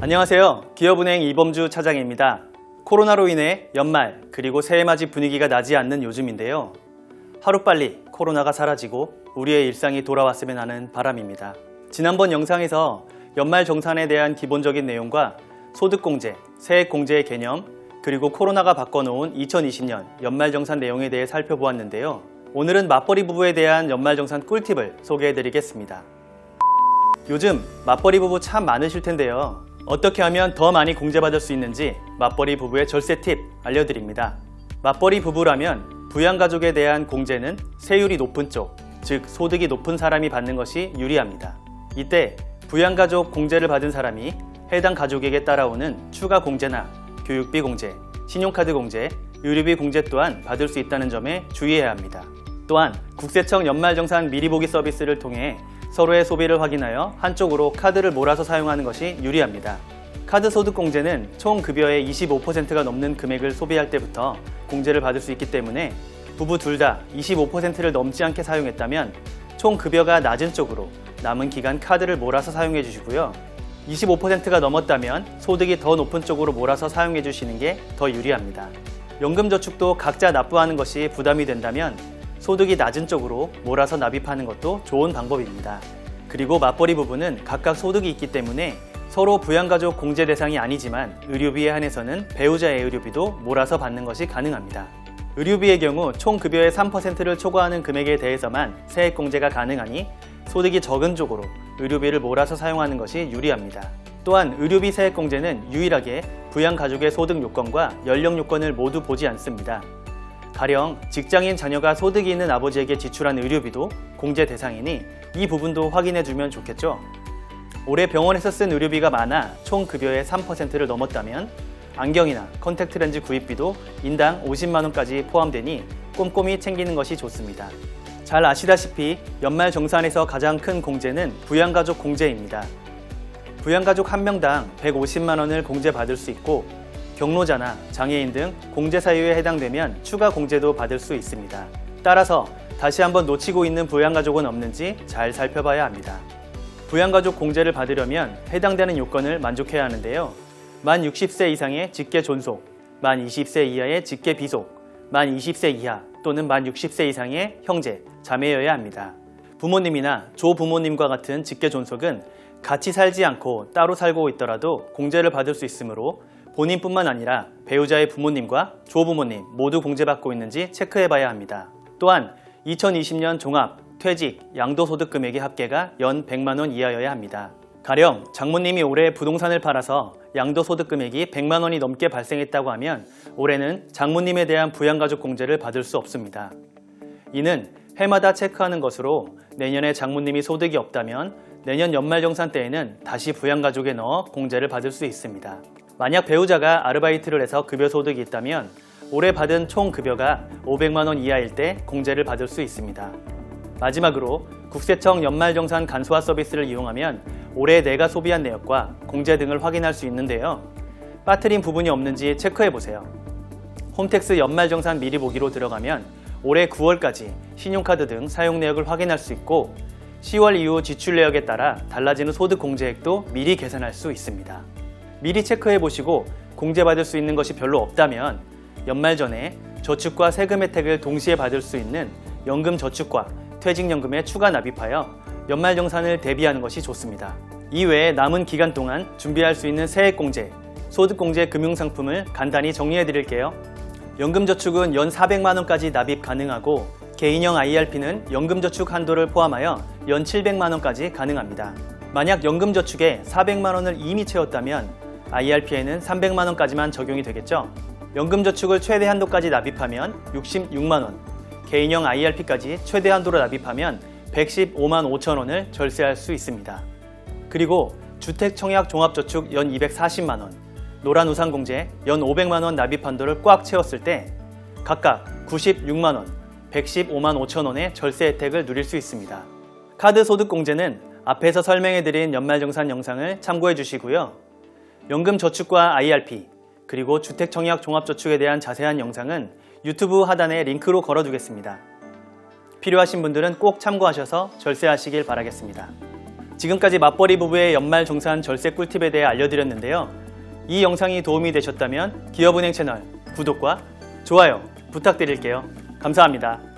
안녕하세요. 기업은행 이범주 차장입니다. 코로나로 인해 연말 그리고 새해맞이 분위기가 나지 않는 요즘인데요. 하루빨리 코로나가 사라지고 우리의 일상이 돌아왔으면 하는 바람입니다. 지난번 영상에서 연말정산에 대한 기본적인 내용과 소득공제, 세액공제의 개념, 그리고 코로나가 바꿔놓은 2020년 연말정산 내용에 대해 살펴보았는데요. 오늘은 맞벌이 부부에 대한 연말정산 꿀팁을 소개해드리겠습니다. 요즘 맞벌이 부부 참 많으실 텐데요. 어떻게 하면 더 많이 공제받을 수 있는지 맞벌이 부부의 절세 팁 알려드립니다. 맞벌이 부부라면 부양가족에 대한 공제는 세율이 높은 쪽, 즉 소득이 높은 사람이 받는 것이 유리합니다. 이때 부양가족 공제를 받은 사람이 해당 가족에게 따라오는 추가 공제나 교육비 공제, 신용카드 공제, 의료비 공제 또한 받을 수 있다는 점에 주의해야 합니다. 또한 국세청 연말정산 미리보기 서비스를 통해 서로의 소비를 확인하여 한쪽으로 카드를 몰아서 사용하는 것이 유리합니다. 카드 소득 공제는 총 급여의 25%가 넘는 금액을 소비할 때부터 공제를 받을 수 있기 때문에 부부 둘 다 25%를 넘지 않게 사용했다면 총 급여가 낮은 쪽으로 남은 기간 카드를 몰아서 사용해 주시고요. 25%가 넘었다면 소득이 더 높은 쪽으로 몰아서 사용해 주시는 게 더 유리합니다. 연금저축도 각자 납부하는 것이 부담이 된다면 소득이 낮은 쪽으로 몰아서 납입하는 것도 좋은 방법입니다. 그리고 맞벌이 부부는 각각 소득이 있기 때문에 서로 부양가족 공제 대상이 아니지만 의료비에 한해서는 배우자의 의료비도 몰아서 받는 것이 가능합니다. 의료비의 경우 총 급여의 3%를 초과하는 금액에 대해서만 세액공제가 가능하니 소득이 적은 쪽으로 의료비를 몰아서 사용하는 것이 유리합니다. 또한 의료비 세액공제는 유일하게 부양가족의 소득 요건과 연령 요건을 모두 보지 않습니다. 가령 직장인 자녀가 소득이 있는 아버지에게 지출한 의료비도 공제 대상이니 이 부분도 확인해주면 좋겠죠. 올해 병원에서 쓴 의료비가 많아 총 급여의 3%를 넘었다면 안경이나 컨택트렌즈 구입비도 인당 50만원까지 포함되니 꼼꼼히 챙기는 것이 좋습니다. 잘 아시다시피 연말정산에서 가장 큰 공제는 부양가족 공제입니다. 부양가족 한 명당 150만원을 공제받을 수 있고 경로자나 장애인 등 공제 사유에 해당되면 추가 공제도 받을 수 있습니다. 따라서 다시 한번 놓치고 있는 부양가족은 없는지 잘 살펴봐야 합니다. 부양가족 공제를 받으려면 해당되는 요건을 만족해야 하는데요. 만 60세 이상의 직계 존속, 만 20세 이하의 직계 비속, 만 20세 이하 또는 만 60세 이상의 형제, 자매여야 합니다. 부모님이나 조부모님과 같은 직계 존속은 같이 살지 않고 따로 살고 있더라도 공제를 받을 수 있으므로 본인뿐만 아니라 배우자의 부모님과 조부모님 모두 공제받고 있는지 체크해봐야 합니다. 또한 2020년 종합, 퇴직, 양도소득 금액의 합계가 연 100만원 이하여야 합니다. 가령 장모님이 올해 부동산을 팔아서 양도소득 금액이 100만원이 넘게 발생했다고 하면 올해는 장모님에 대한 부양가족 공제를 받을 수 없습니다. 이는 해마다 체크하는 것으로 내년에 장모님이 소득이 없다면 내년 연말정산 때에는 다시 부양가족에 넣어 공제를 받을 수 있습니다. 만약 배우자가 아르바이트를 해서 급여 소득이 있다면 올해 받은 총 급여가 500만원 이하일 때 공제를 받을 수 있습니다. 마지막으로 국세청 연말정산 간소화 서비스를 이용하면 올해 내가 소비한 내역과 공제 등을 확인할 수 있는데요. 빠뜨린 부분이 없는지 체크해보세요. 홈택스 연말정산 미리 보기로 들어가면 올해 9월까지 신용카드 등 사용 내역을 확인할 수 있고 10월 이후 지출 내역에 따라 달라지는 소득 공제액도 미리 계산할 수 있습니다. 미리 체크해보시고 공제받을 수 있는 것이 별로 없다면 연말 전에 저축과 세금 혜택을 동시에 받을 수 있는 연금저축과 퇴직연금에 추가 납입하여 연말정산을 대비하는 것이 좋습니다. 이외에 남은 기간 동안 준비할 수 있는 세액공제, 소득공제 금융상품을 간단히 정리해드릴게요. 연금저축은 연 400만원까지 납입 가능하고 개인형 IRP는 연금저축 한도를 포함하여 연 700만원까지 가능합니다. 만약 연금저축에 400만원을 이미 채웠다면 IRP에는 300만원까지만 적용이 되겠죠. 연금저축을 최대 한도까지 납입하면 66만원, 개인형 IRP까지 최대 한도로 납입하면 115만 5천원을 절세할 수 있습니다. 그리고 주택청약 종합저축 연 240만원, 노란우산공제 연 500만원 납입 한도를 꽉 채웠을 때 각각 96만원, 115만 5천원의 절세 혜택을 누릴 수 있습니다. 카드 소득공제는 앞에서 설명해드린 연말정산 영상을 참고해 주시고요. 연금저축과 IRP, 그리고 주택청약 종합저축에 대한 자세한 영상은 유튜브 하단에 링크로 걸어두겠습니다. 필요하신 분들은 꼭 참고하셔서 절세하시길 바라겠습니다. 지금까지 맞벌이 부부의 연말 정산 절세 꿀팁에 대해 알려드렸는데요. 이 영상이 도움이 되셨다면 기업은행 채널 구독과 좋아요 부탁드릴게요. 감사합니다.